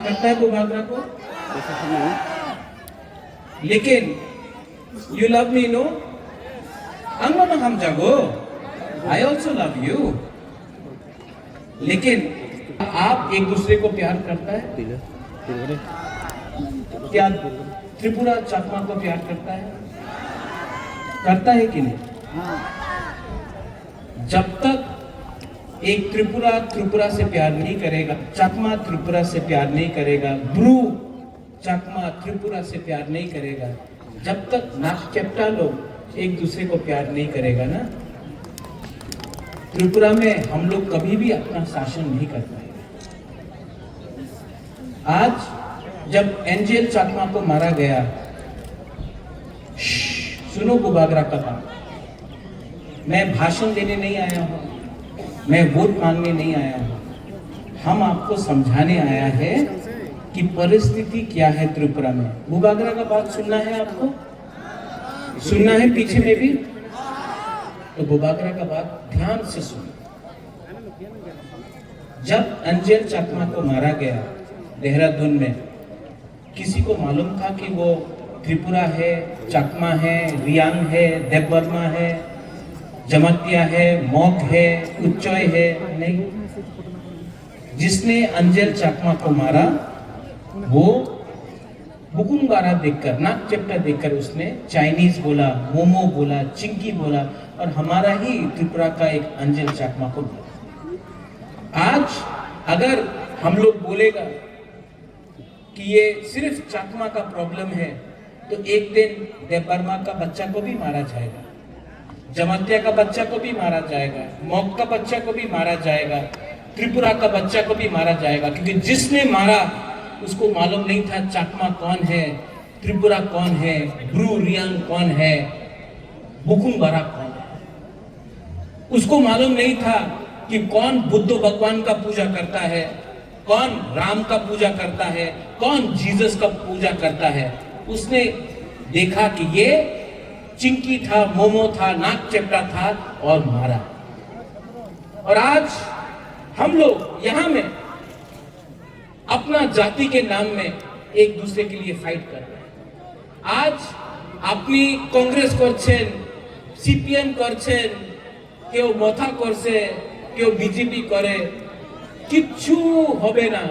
करता है बुबागरा को, लेकिन यू लव मी नो, अंगना हम जागो, आई ऑल्सो लव यू। लेकिन आप एक दूसरे को प्यार करता है क्या? त्रिपुरा चकमा को प्यार करता है कि नहीं? जब तक एक त्रिपुरा से प्यार नहीं करेगा, चकमा त्रिपुरा से प्यार नहीं करेगा, ब्रू चकमा त्रिपुरा से प्यार नहीं करेगा, जब तक नागचेप्टा लोग एक दूसरे को प्यार नहीं करेगा ना, त्रिपुरा में हम लोग कभी भी अपना शासन नहीं कर पाएंगे। आज जब एंजेल चकमा को मारा गया, सुनो बुबागरा का बात, मैं भाषण देने नहीं आया हूं, मैं वोट मांगने नहीं आया हूं, हम आपको समझाने आया है कि परिस्थिति क्या है त्रिपुरा में। बुबागरा का बात सुनना है, आपको सुनना है पीछे में भी, तो बुबागरा का बात ध्यान से सुनो। जब एंजेल चकमा को मारा गया देहरादून में, किसी को मालूम था कि वो त्रिपुरा है, चकमा है, रियांग है, देवबर्मा है, जमतिया है, मॉक है, उच्चोय है? नहीं। जिसने एंजेल चकमा को मारा वो बुकुंगारा देखकर, नागचेप्टा देखकर उसने चाइनीज बोला, मोमो बोला, चिंकी बोला, और हमारा ही त्रिपुरा का एक एंजेल चकमा को बोला। आज अगर हम लोग बोलेगा कि ये सिर्फ चकमा का प्रॉब्लम है, तो एक दिन देवबर्मा का बच्चा को भी मारा जाएगा, जमतिया का बच्चा को भी मारा जाएगा, मॉक का बच्चा को भी मारा जाएगा, त्रिपुरा का बच्चा को भी मारा जाएगा, क्योंकि जिसने मारा उसको मालूम नहीं था चकमा कौन है, त्रिपुरा कौन है, ब्रू रियांग कौन है, बुकुंगारा कौन है। उसको मालूम नहीं था कि कौन बुद्ध भगवान का पूजा करता है, कौन राम का पूजा करता है, कौन जीसस का पूजा करता है। उसने देखा कि ये चिंकी था, मोमो था, नागचेप्टा था और मारा। और आज हम लोग यहां में अपना जाति के नाम में एक दूसरे के लिए फाइट कर रहे हैं। आज अपनी कांग्रेस করছেন, সিপিএম করছেন, কেউ মাথা করছে, কেউ বিজেপি করে, কিচ্ছু হবে না।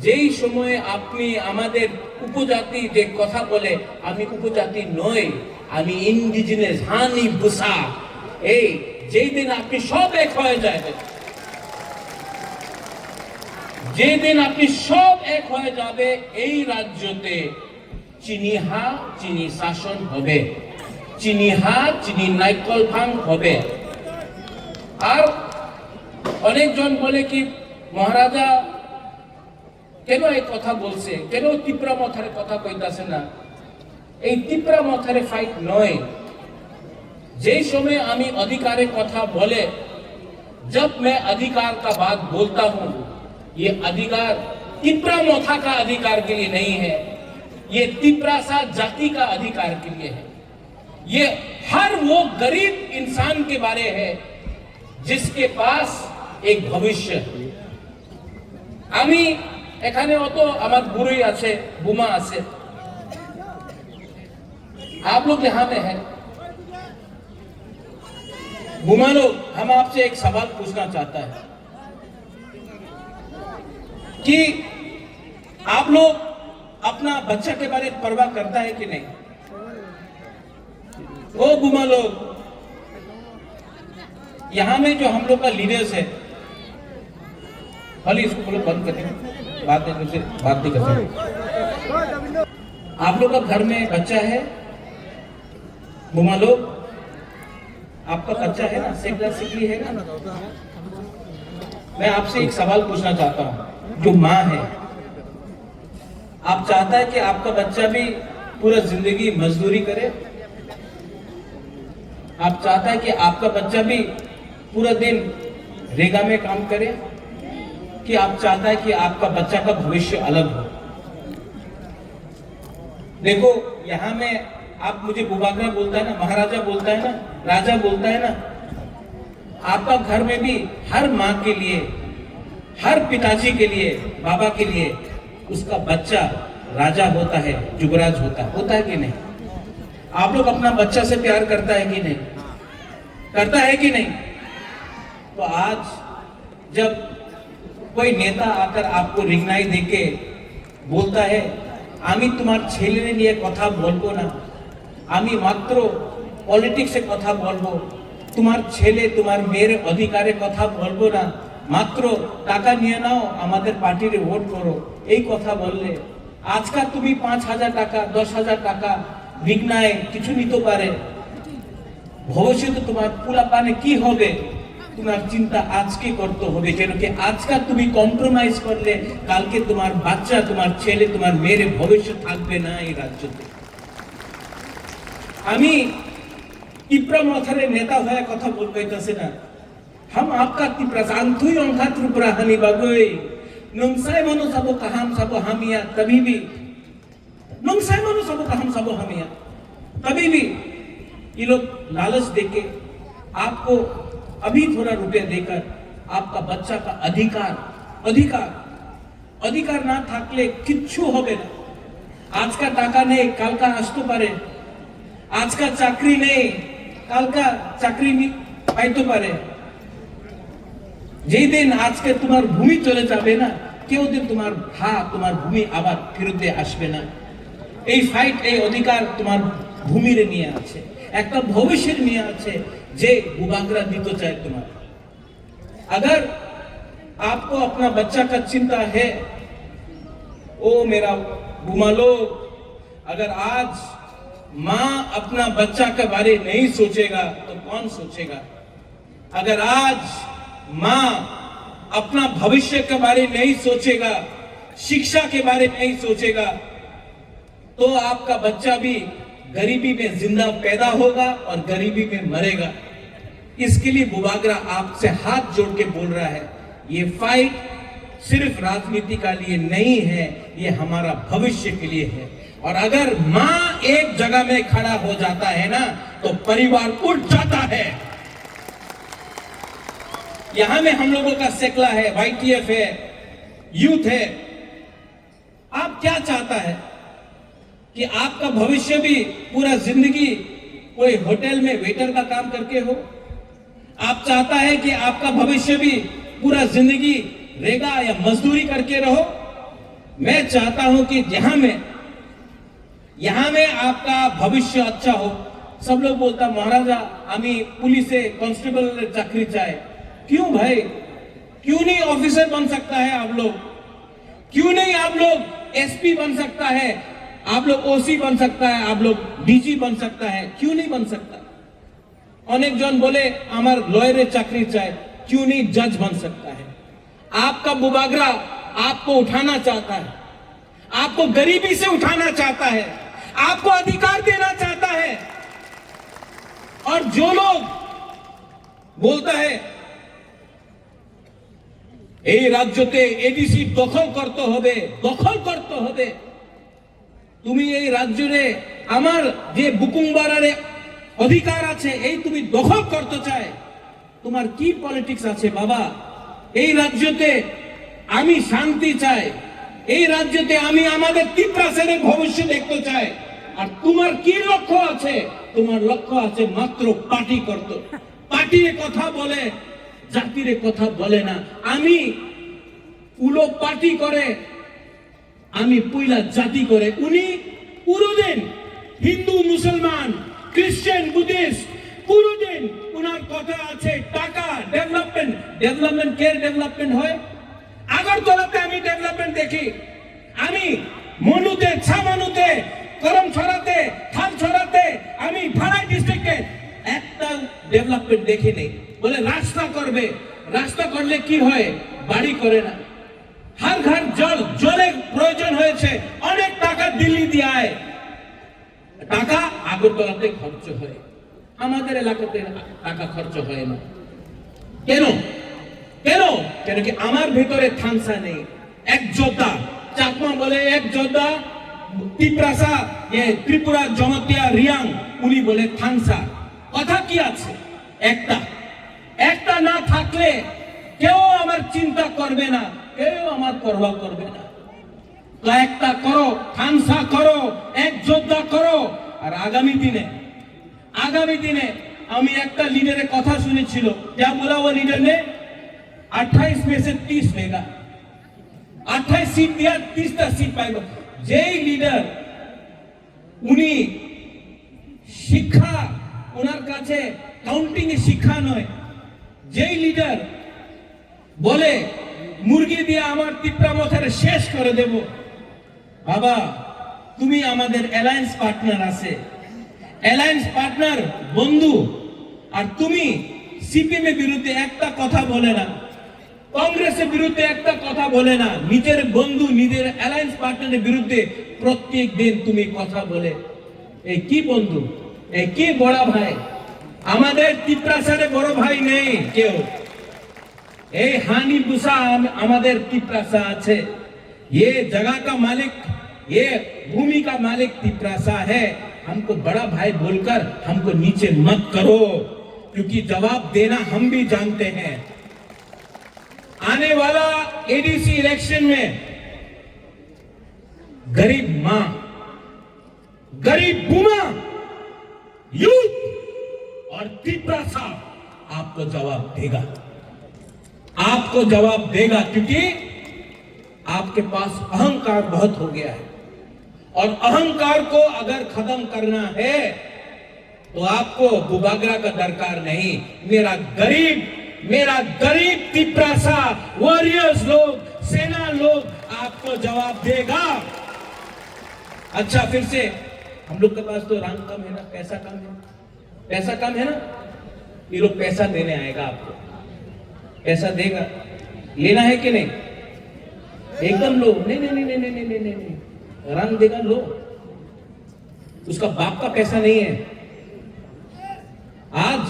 যেই সময়ে আপনি আমাদের উপজাতি যে কথা বলে, আমি উপজাতি নই, আমি ইন্ডিজিনাস হানি বুসা, এই যেই দিন আপনি সব এক হয়ে যাবেন, যেই দিন আপনি সব এক হয়ে যাবে, এই রাজ্যতে চিনিহা চিনি শাসন হবে, চিনিহা চিনি নাইকল ভাঙ হবে। আর অনেকজন বলে কি মহারাজা কেন এই কথা বলছে, কেন ত্রিপুরা মথারে কথা কইতাছে না? এই ত্রিপুরা মথারে ফাইট নয়। যেই সময় আমি अधिकारे কথা बोले, जब मैं अधिकार का बात बोलता हूं, ये अधिकार त्रिपुरा मोथा का अधिकार के लिए नहीं है, ये त्रिपुरा सा जाति का अधिकार के लिए है। ये हर वो गरीब इंसान के बारे है जिसके पास एक भविष्य है। আমি এখানে অত আমার বুড়ি আছে, বুমা আছে, आप लोग यहाँ पे हैं। बुमा लोग, हम आपसे एक सवाल पूछना चाहता है कि आप लोग अपना बच्चा के बारे में परवाह करता है कि नहीं? वो बुमा लोग, यहां में जो हम लोग का लीडर्स है, भले इसको बोलो बंद कर दें, बात नहीं कर सकते। आप लोग का घर में बच्चा है, बुमा लोग, आपका बच्चा है ना, सिकली है ना? मैं आपसे एक सवाल पूछना चाहता हूं, जो माँ है, आप चाहता है कि आपका बच्चा भी पूरा जिंदगी मजदूरी करे? आप चाहता है कि आपका बच्चा भी पूरा दिन रेगा में काम करे? कि आप चाहता है कि आपका बच्चा का भविष्य अलग हो? देखो, यहां में आप मुझे बुबागरा बोलता है ना, महाराजा बोलता है ना, राजा बोलता है ना, आपका घर में भी हर माँ के लिए, हर पिताजी के लिए, बाबा के लिए उसका बच्चा राजा होता है, युवराज होता है कि नहीं? आप लोग अपना बच्चा से प्यार करता है कि नहीं? करता है कि नहीं? तो आज जब कोई नेता आकर आपको रिंगनाई देके बोलता है आमी तुम्हार छेले निये कथा बोलबो ना, आमी मात्र पलिटिक्से कथा बोलबो, तुम्हार छेले तुम्हार मेरे अधिकारे कथा बोलबो ना, मात्र टाका निये नाओ आमादेर पार्टिरे भोट करो, এই কথা বললে আজকাল তুমি 5,000 টাকা 10,000 টাকা বিঘ্নায় কিছু নিতে পারে, ভবিষ্যতে তোমার পোলাপানে কি হবে তোমার চিন্তা আজকে করতে হবে, কেন কি আজকে তুমি কম্প্রোমাইজ করলে কালকে তোমার বাচ্চা তোমার ছেলে তোমার মেয়ের ভবিষ্যৎ থাকবে না এই রাজ্যতে। আমি তীব্র মাথারে নেতা হয়ে কথা বলতেছি না, हम आपका तीव्र शांतुई अंका त्रिपुरा हनी बागोई नंसाई मनो सबो कहम सबो हमिया तभी भी नंसाई मनो सबो कहम सबो हमिया तभी भी ये लोग लालच देके आपको अभी थोड़ा रुपया देकर आपका बच्चा का अधिकार अधिकार अधिकार ना থাকলে কিচ্ছু হবে না। আজকা টাকা নেই কালকা আসতে পারে, আজকা চাকরি নেই কালকা চাকরি পাইতে পারে, যেই দিন আজকে তোমার ভূমি চলে যাবে না কেউ দিন তোমার তোমার ভূমি আবার ফিরতে আসবে না। এই ফাইট এই অধিকার তোমার ভূমির নিয়ে আছে, একটা ভবিষ্যৎ নিয়ে আছে যে बुबागरा দিতে চায় তোমার। अगर आपको अपना बच्चा का चिंता है, ओ मेरा बुमालो, अगर आज माँ अपना बच्चा के बारे नहीं सोचेगा तो कौन सोचेगा? अगर आज माँ अपना भविष्य के बारे नहीं सोचेगा, शिक्षा के बारे नहीं सोचेगा, तो आपका बच्चा भी गरीबी में जिंदा पैदा होगा और गरीबी में मरेगा। इसके लिए बुबागरा आपसे हाथ जोड़ के बोल रहा है, ये फाइट सिर्फ राजनीति का लिए नहीं है, ये हमारा भविष्य के लिए है। और अगर माँ एक जगह में खड़ा हो जाता है ना तो परिवार उठ जाता है। यहां में हम लोगों का सेकला है, YTF है, यूथ है। आप क्या चाहता है कि आपका भविष्य भी पूरा जिंदगी कोई होटल में वेटर का काम करके हो? आप चाहता है कि आपका भविष्य भी पूरा जिंदगी रेगा या मजदूरी करके रहो? मैं चाहता हूं कि यहां में आपका भविष्य अच्छा हो। सब लोग बोलता महाराजा आमी पुलिस कांस्टेबल चाकरी चाहे, क्यों भाई? क्यों नहीं ऑफिसर बन सकता है आप लोग? क्यों नहीं आप लोग SP बन सकता है, आप लोग OC बन सकता है, आप लोग DG बन सकता है, क्यों नहीं बन सकता? अनेक जन बोले हमार लॉयर चाकरी चाहे, क्यों नहीं जज बन सकता है? आपका बुबागरा आपको उठाना चाहता है, आपको गरीबी से उठाना चाहता है, आपको अधिकार देना चाहता है। और जो लोग बोलता है এই রাজ্যতে এডিসি দখল করতে হবে, তুমি এই রাজ্যে আমার যে বুকুংবারারে অধিকার আছে এই তুমি দখল করতে চায়, তোমার কি পলিটিক্স আছে বাবা? এই রাজ্যতে আমি শান্তি চাই, এই রাজ্যতে আমি আমাদের তিপ্রাসের ভবিষ্যৎ দেখতে চাই। আর তোমার কি লক্ষ্য আছে? তোমার লক্ষ্য আছে মাত্র পার্টি করতে, পার্টির কথা বলে জাতির কথা বলে না। আমি উলো পার্টি করে আমি পয়লা জাতি করে, উনি পুরোদিন হিন্দু মুসলমান খ্রিস্টান বুদ্ধিস্ট পুরোদিন উনার কথা আছে টাকা ডেভেলপমেন্ট কে ডেভেলপমেন্ট হয়? আগরতলাতে আমি ডেভেলপমেন্ট দেখি, আমি মনুতে ছামানুতে করমছড়াতে থানছড়াতে আমি ভাড়াই ডিস্ট্রিক্টে একটা ডেভেলপমেন্ট দেখি নেই। বলে রাস্তা করবে, রাস্তা করলে কি হয়? বাড়ি করে না। हर घर জলের প্রয়োজন হয়েছে, অনেক টাকা দিল্লি দিয়ে আয়, টাকা আগরতলাতে খরচ হয়, আমাদের এলাকাতে টাকা খরচ হয় না। কেন? কেন কি আমার ভিতরে থানসা নেই। এক যোদ্ধা চাকমা বলে এক যোদ্ধা, তিপ্রাসা ত্রিপুরা জনতিয়া রিয়াং উনি বলে থানসা। কথা কি আছে? একটা না থাকলে কেউ আমার চিন্তা করবে না, কেউ আমার পরোয়া করবে না। তো একটা করো, খানসা করো, এক যোদ্ধা করো। আর আগামী দিনে আমি একটা লিডারের কথা শুনেছিল, क्या बोला वो लीडर ने, 28 में से 30 लेगा, 28 सीट दिया, 30টা सीट পাইব। যেই লিডার উনি শিক্ষা, ওনার কাছে কাউন্টিং এ শিক্ষা নয়, যেই লিডার বলে মুরগি দিয়ে আমার তিপ্রামথারে শেষ করে দেব, বাবা তুমি আমাদের অ্যালায়েন্স পার্টনার আছে, অ্যালায়েন্স পার্টনার বন্ধু, আর তুমি সিপিএম এর বিরুদ্ধে একটা কথা বলে না, কংগ্রেসের বিরুদ্ধে একটা কথা বলে না, নিজের বন্ধু নিজের অ্যালায়েন্স পার্টনারের বিরুদ্ধে প্রত্যেক দিন তুমি কথা বলে। এই কি বন্ধু, এই কি বড় ভাই? আমাদের তিপ্রাসারে বড় ভাই নেই কেউ। এই हानि बुसा আমাদের तिपरासा আছে। ये जगह का मालिक, ये भूमि का मालिक तिपरासा है। हमको बड़ा भाई बोलकर हमको नीचे मत करो, क्योंकि जवाब देना हम भी जानते हैं। आने वाला एडीसी इलेक्शन में गरीब मां, गरीब बुमा, यूथ और तिपरासा आपको जवाब देगा, आपको जवाब देगा, क्योंकि आपके पास अहंकार बहुत हो गया है। और अहंकार को अगर खत्म करना है तो आपको बुबागरा का दरकार नहीं। मेरा गरीब तिपरासा वॉरियर्स लोग, सेना लोग आपको जवाब देगा। अच्छा, फिर से हम लोग के पास तो रंग कम है ना, पैसा कम है, पैसा कम है ना, ये लोग पैसा देने आएगा, आपको पैसा देगा, लेना है कि नहीं? एकदम लो, नहीं नहीं नहीं नहीं नहीं नहीं नहीं, रंग देगा, लो, उसका बाप का पैसा नहीं है। आज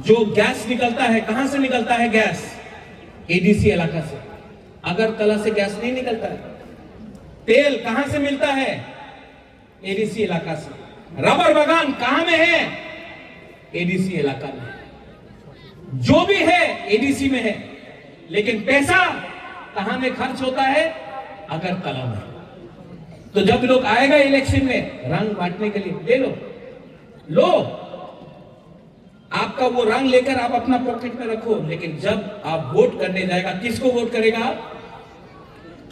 जो गैस निकलता है, कहां से निकलता है गैस? एडीसी इलाका से। अगरतला से गैस नहीं निकलता है। तेल कहां से मिलता है? एडीसी इलाका से। रबर बागान कहां में है? एडीसी इलाका में। जो भी है एडीसी में है, लेकिन पैसा कहां में खर्च होता है? अगरतला में। तो जब लोग आएगा इलेक्शन में रंग बांटने के लिए, ले लो, आपका वो रंग लेकर आप अपना पॉकेट में रखो, लेकिन जब आप वोट करने जाएगा, किसको वोट करेगा?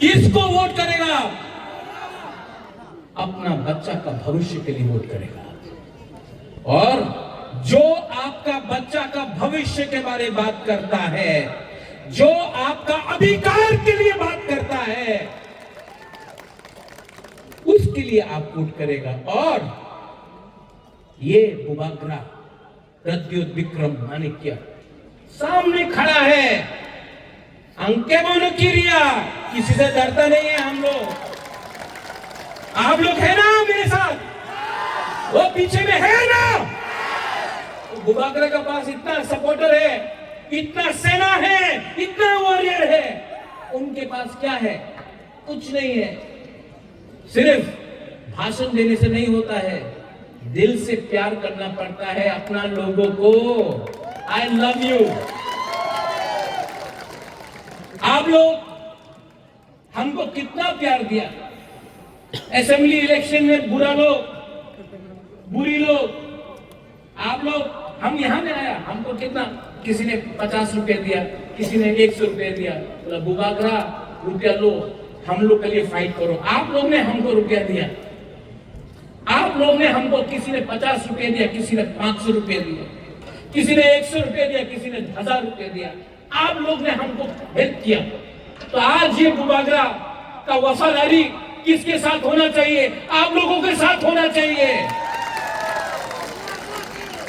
किसको वोट करेगा? अपना बच्चा का भविष्य के लिए वोट करेगा। और जो आपका बच्चा का भविष्य के बारे में बात करता है, जो आपका अधिकार के लिए बात करता है, उसके लिए आप वोट करेगा। और ये बुबागरा प्रद्योत विक्रम माणिक्य सामने खड़ा है, अंके बोनो किरिया, किसी से डरता नहीं है हम लोग। आप लोग है ना मेरे साथ? वो पीछे में है ना? बुबागरा के पास इतना सपोर्टर है, इतना सेना है, इतना वॉरियर है, उनके पास क्या है? कुछ नहीं है। सिर्फ भाषण देने से नहीं होता है, दिल से प्यार करना पड़ता है अपना लोगों को। I love you. आप लोग हमको कितना प्यार दिया। असेंबली इलेक्शन में बुरा लोग, बुरी लोग, आप लोग, हम यहां में आया, हमको कितना, किसी ने 50 रुपए दिया, किसी ने 100 रुपए दिया, बोला बुबागरा रुपया लो, हम लोग के लिए फाइट करो। आप लोग ने हमको रुपया दिया, आप लोग ने हमको, किसी ने 50 रुपए दिया, किसी ने 500 रुपए दिया, किसी ने 100 रुपए दिया, किसी ने 1000 रुपए दिया। आप लोग ने हमको हेल्प किया। तो आज ये बुबागरा का वफादारी किसके साथ होना चाहिए? आप लोगों के साथ होना चाहिए।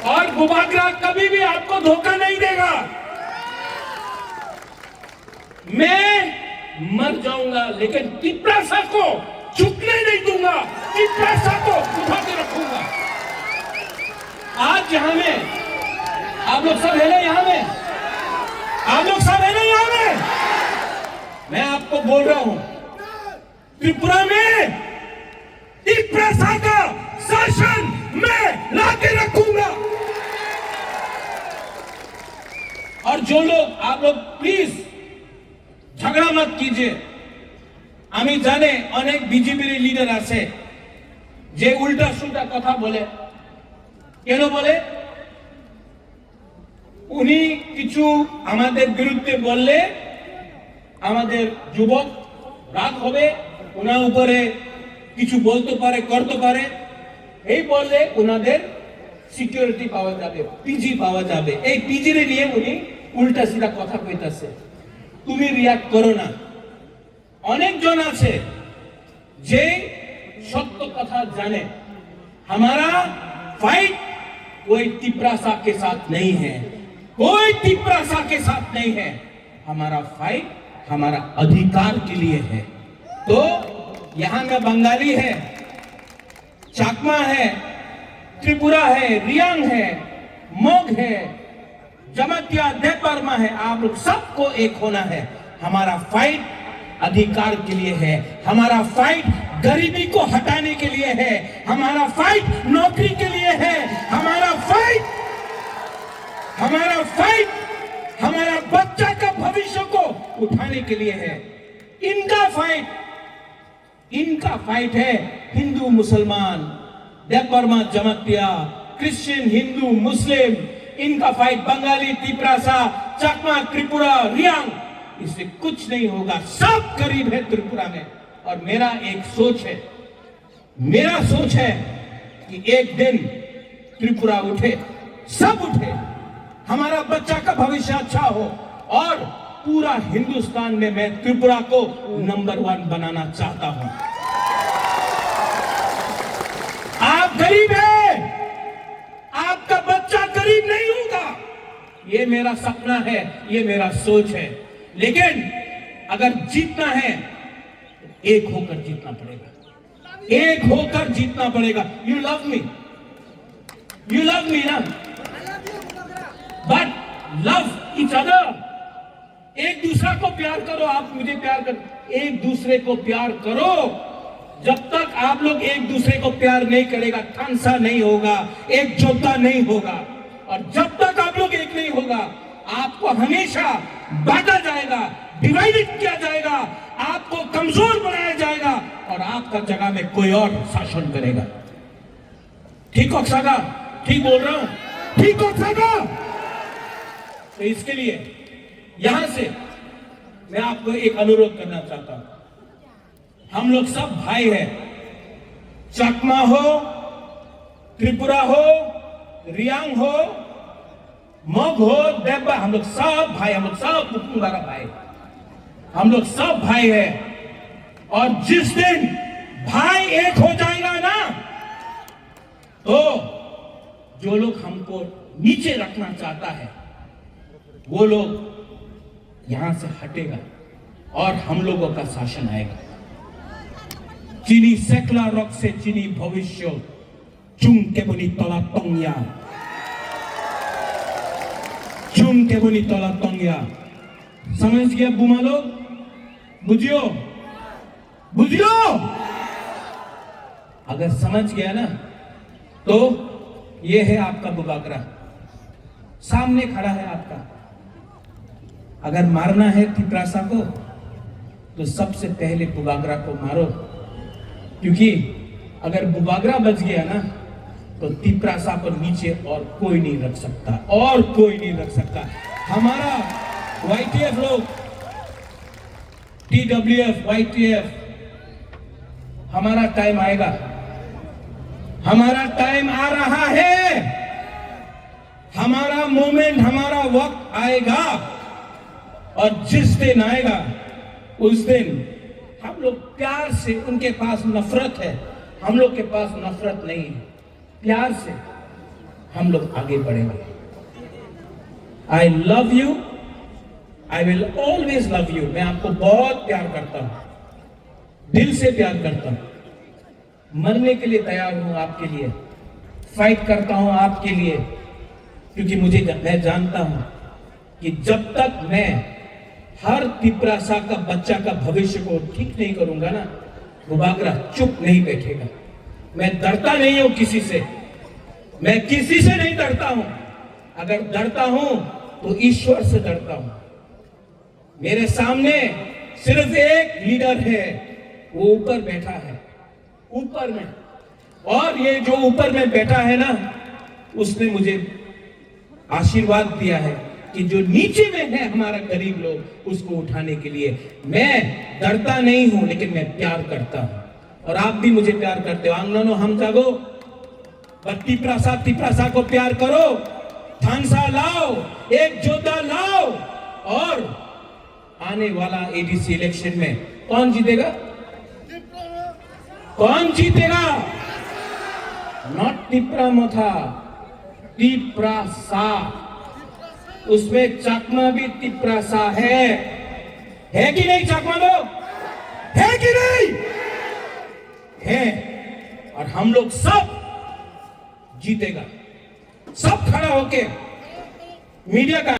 और बुबागरा कभी भी आपको धोखा नहीं देगा। मैं मर जाऊंगा, लेकिन तिपरासा को झुकने नहीं दूंगा, तिपरासा को उठा के रखूंगा। आज यहां में आप लोग सब है ना, यहां में आप लोग सब है ना, यहां में मैं आपको बोल रहा हूं, त्रिपुरा में तिपरासा का शासन मैं लाके रखूंगा। और जो लोग, आप लोग प्लीज झगड़ा मत कीजिए। আমি জানে অনেক বিজেপির লিডার আছে যে উল্টা সুল্টা কথা বলে। কেন বলে? উনি কিছু আমাদের বিরুদ্ধে বললে আমাদের যুবক রাগ হবে, ওনার উপরে কিছু বলতে পারে, করতে পারে, এই বললে ওনাদের সিকিউরিটি পাওয়া যাবে, পিজি পাওয়া যাবে। এই পিজি নিয়ে উনি উল্টা সিধা কথা কইতাছে। তুমি রিয়াক্ট করো না। অনেকজন আছে যে সত্য কথা জানে। हमारा फाइट कोई तिपरासा के साथ नहीं है, कोई तिपरासा के साथ नहीं है। हमारा फाइट हमारा अधिकार के लिए है। तो यहां में बंगाली है, चाकमा है, त्रिपुरा है, रियांग है, मोग है, जमातिया देवबर्मा है। आप लोग सबको एक होना है। हमारा फाइट अधिकार के लिए है, हमारा फाइट गरीबी को हटाने के लिए है, हमारा फाइट नौकरी के लिए है, हमारा फाइट हमारा बच्चा का भविष्य को उठाने के लिए है। इनका फाइट है हिंदू मुसलमान, देवबर्मा जमातिया, क्रिश्चियन, हिंदू, मुस्लिम, इनका फाइट बंगाली, तिपरासा, चकमा, त्रिपुरा, रियांग, इससे कुछ नहीं होगा। सब गरीब है त्रिपुरा में। और मेरा एक सोच है कि एक दिन त्रिपुरा उठे, सब उठे, हमारा बच्चा का भविष्य अच्छा हो, और पूरा हिंदुस्तान में मैं त्रिपुरा को नंबर 1 बनाना चाहता हूं। आप गरीब हैं, आपका बच्चा गरीब नहीं होगा, ये मेरा सपना है, ये मेरा सोच है। लेकिन अगर जीतना है एक होकर जीतना पड़ेगा, एक होकर जीतना पड़ेगा। यू लव मी ना, बट लव ईच अदर। एक दूसरा को प्यार करो, आप मुझे प्यार करो, एक दूसरे को प्यार करो। जब तक आप लोग एक दूसरे को प्यार नहीं करेगा, खानसा नहीं होगा, एकजुटता नहीं होगा। और जब तक आप लोग एक नहीं होगा, आपको हमेशा बांटा जाएगा, डिवाइडेड किया जाएगा, आपको कमजोर बनाया जाएगा, और आपका जगह में कोई और शासन करेगा। ठीक हो सागा? ठीक बोल रहा हूं? ठीक हो सागा? तो इसके लिए यहां से मैं आपको एक अनुरोध करना चाहता हूं। हम लोग सब भाई हैं, चकमा हो, त्रिपुरा हो, रियांग हो, मोग हो, देवबा, हम लोग सब भाई, हम लोग सब बुकुंगारा भाई, हम लोग सब भाई हैं। और जिस दिन भाई एक हो जाएगा ना, तो जो लोग हमको नीचे रखना चाहता है वो लोग यहां से हटेगा और हम लोगों का शासन आएगा। चीनी सेकला रॉक से चीनी भविष्य चुम के बनी तला तंगिया, चुम के बनी तला तंगिया। समझ गया बुमा लोग? बुझियो बुझियो। अगर समझ गया ना, तो ये है आपका बुबागरा, सामने खड़ा है आपका। अगर मारना है तिपरासा को, तो सबसे पहले बुबागरा को मारो, क्योंकि अगर बुबागरा बच गया ना, तो तिपरासा को नीचे और कोई नहीं रख सकता, और कोई नहीं रख सकता। हमारा YTF लोग, TWF, YTF, हमारा टाइम आएगा, हमारा टाइम आ रहा है, हमारा मोमेंट, हमारा वक्त आएगा। और जिस दिन आएगा उस दिन हम लोग प्यार से, उनके पास नफरत है, हम लोग के पास नफरत नहीं है, प्यार से हम लोग आगे बढ़ेंगे। I love you, I will always love you. मैं आपको बहुत प्यार करता हूं, दिल से प्यार करता हूं, मरने के लिए तैयार हूं आपके लिए, फाइट करता हूं आपके लिए, क्योंकि मैं जानता हूं कि जब तक मैं हर तिपरासा का बच्चा का भविष्य को ठीक नहीं करूंगा ना, बुबागरा चुप नहीं बैठेगा। मैं डरता नहीं हूं किसी से, मैं किसी से नहीं डरता हूं। अगर डरता हूं तो ईश्वर से डरता हूं। मेरे सामने सिर्फ एक लीडर है, वो ऊपर बैठा है, ऊपर में। और ये जो ऊपर में बैठा है ना, उसने मुझे आशीर्वाद दिया है कि जो नीचे में है हमारा गरीब लोग, उसको उठाने के लिए। मैं डरता नहीं हूं, लेकिन मैं प्यार करता हूं, और आप भी मुझे प्यार करते हो। आंगनों हम जागो, तिप्रासा को प्यार करो, थानसा लाओ, एक जोधा लाओ। और आने वाला एडीसी इलेक्शन में कौन जीतेगा? कौन जीतेगा? नॉट तिप्रा मोथा, तिप्रासा। उसमें चकमा भी तिप्रासा है कि नहीं? चकमा लोग है कि नहीं? है। और हम लोग सब जीतेगा, सब खड़ा होके मीडिया का